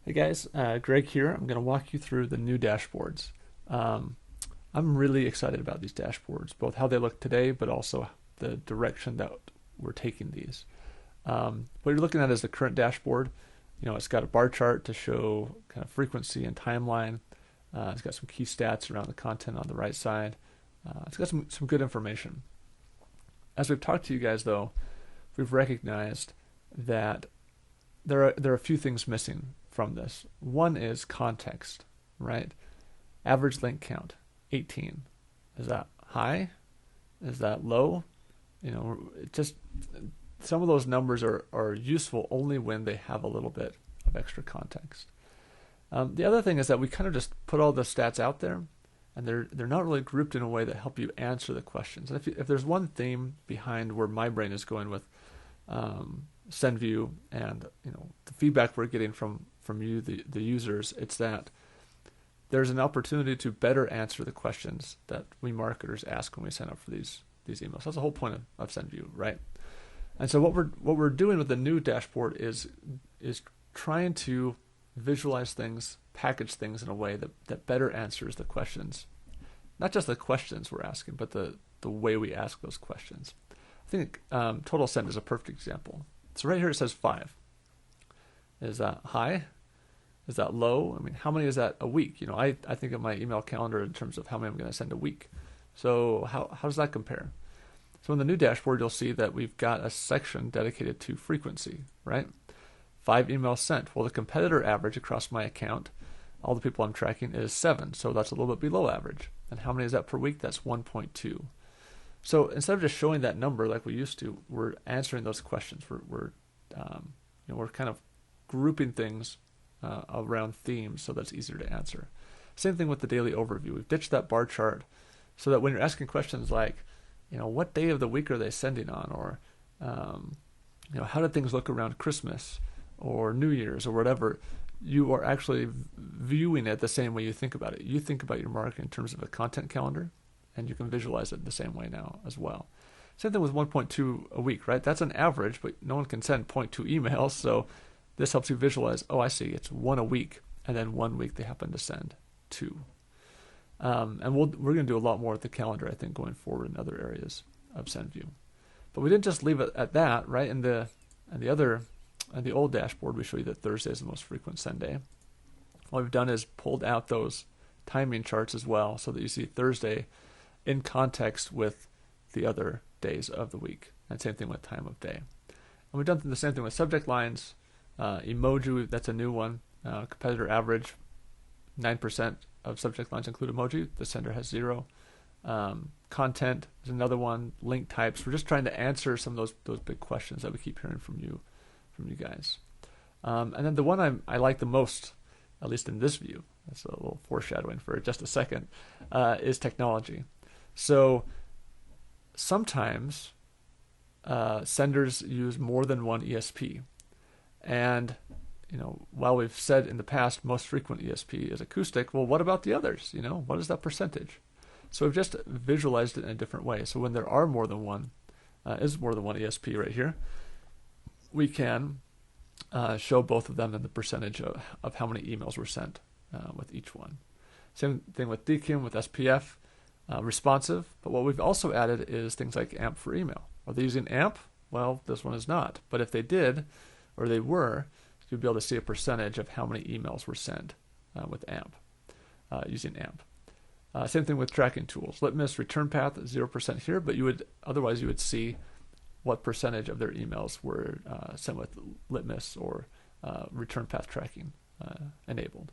Hey guys, Greg here. I'm going to walk you through the new dashboards. Um, I'm really excited about these dashboards, both how they look today, but also the direction that we're taking these. What you're looking at is the current dashboard. It's got a bar chart to show kind of frequency and timeline. It's got some key stats around the content on the right side. It's got some good information. As we've talked to you guys, though, we've recognized that there are a few things missing from this. One is context, right? Average link count, 18. Is that high? Is that low? Just some of those numbers are useful only when they have a little bit of extra context. The other thing is that we kind of just put all the stats out there, and they're not really grouped in a way that help you answer the questions. And if there's one theme behind where my brain is going with SendView and the feedback we're getting from you, the users, it's that there's an opportunity to better answer the questions that we marketers ask when we sign up for these emails. That's the whole point of SendView, right? And so what we're doing with the new dashboard is trying to visualize things, package things in a way that better answers the questions. Not just the questions we're asking, but the way we ask those questions. I think total send is a perfect example. So right here it says 5. Is that high? Is that low? I mean, how many is that a week? I think of my email calendar in terms of how many I'm going to send a week. So how does that compare? So in the new dashboard, you'll see that we've got a section dedicated to frequency, right? 5 emails sent. Well, the competitor average across my account, all the people I'm tracking, is 7. So that's a little bit below average. And how many is that per week? That's 1.2. So instead of just showing that number like we used to, we're answering those questions. We're kind of grouping things around themes so that's easier to answer. Same thing with the daily overview. We've ditched that bar chart so that when you're asking questions like, what day of the week are they sending on, or how did things look around Christmas or New Year's or whatever, you are actually viewing it the same way you think about it. You think about your marketing in terms of a content calendar, and you can visualize it the same way now as well. Same thing with 1.2 a week, right? That's an average, but no one can send 0.2 emails, so this helps you visualize, oh, I see, it's 1 a week, and then 1 week they happen to send 2. And we're going to do a lot more with the calendar, I think, going forward in other areas of SendView. But we didn't just leave it at that, right? In the old dashboard, we show you that Thursday is the most frequent send day. What we've done is pulled out those timing charts as well, so that you see Thursday in context with the other days of the week. And same thing with time of day. And we've done the same thing with subject lines. Emoji, that's a new one. Competitor average, 9% of subject lines include emoji. The sender has 0. Content is another one. Link types. We're just trying to answer some of those big questions that we keep hearing from you guys. And then the one I like the most, at least in this view, that's a little foreshadowing for just a second, is technology. So sometimes senders use more than one ESP. And while we've said in the past most frequent ESP is acoustic, well, what about the others? What is that percentage? So we've just visualized it in a different way. So when there are more than one ESP right here, we can show both of them and the percentage of how many emails were sent with each one. Same thing with DKIM, with SPF, responsive. But what we've also added is things like AMP for email. Are they using AMP? Well, this one is not. But if they did, or they were, you'd be able to see a percentage of how many emails were sent with AMP, using AMP. Same thing with tracking tools. Litmus, return path, 0% here, but you would see what percentage of their emails were sent with Litmus or return path tracking enabled.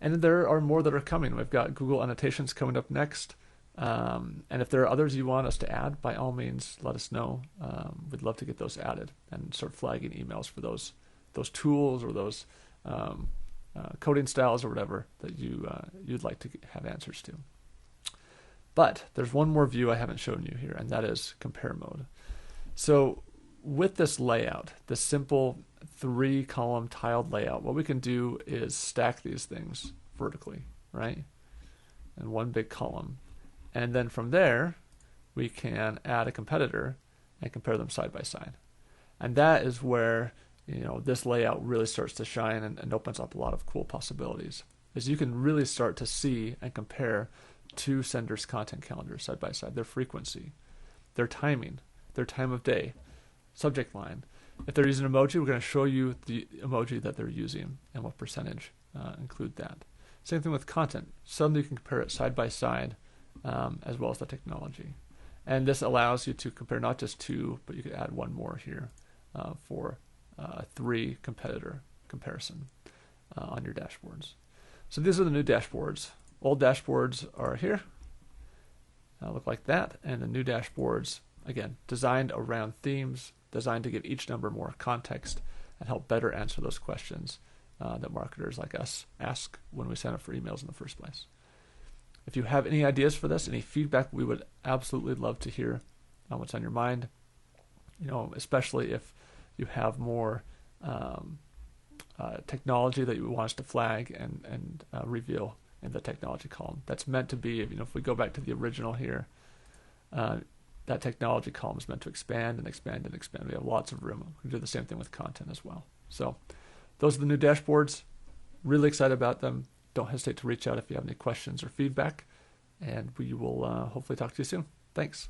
And there are more that are coming. We've got Google annotations coming up next. And if there are others you want us to add, by all means, let us know. We'd love to get those added and start flagging emails for those tools or those coding styles or whatever that you'd like to have answers to. But there's one more view I haven't shown you here, and that is compare mode. So with this layout, this simple 3-column tiled layout, what we can do is stack these things vertically, right? In one big column. And then from there, we can add a competitor and compare them side by side. And that is where this layout really starts to shine and opens up a lot of cool possibilities. Is you can really start to see and compare two senders' content calendars side by side, their frequency, their timing, their time of day, subject line. If they're using emoji, we're going to show you the emoji that they're using and what percentage include that. Same thing with content. Suddenly you can compare it side by side as well as the technology. And this allows you to compare not just two, but you could add one more here for a 3 competitor comparison on your dashboards. So these are the new dashboards. Old dashboards are here, look like that, and the new dashboards, again, designed around themes, designed to give each number more context and help better answer those questions that marketers like us ask when we sign up for emails in the first place. If you have any ideas for this, any feedback, we would absolutely love to hear what's on your mind. Especially if you have more technology that you want us to flag and reveal in the technology column. That's meant to be, if we go back to the original here, that technology column is meant to expand and expand and expand. We have lots of room. We can do the same thing with content as well. So those are the new dashboards. Really excited about them. Don't hesitate to reach out if you have any questions or feedback, and we will hopefully talk to you soon. Thanks.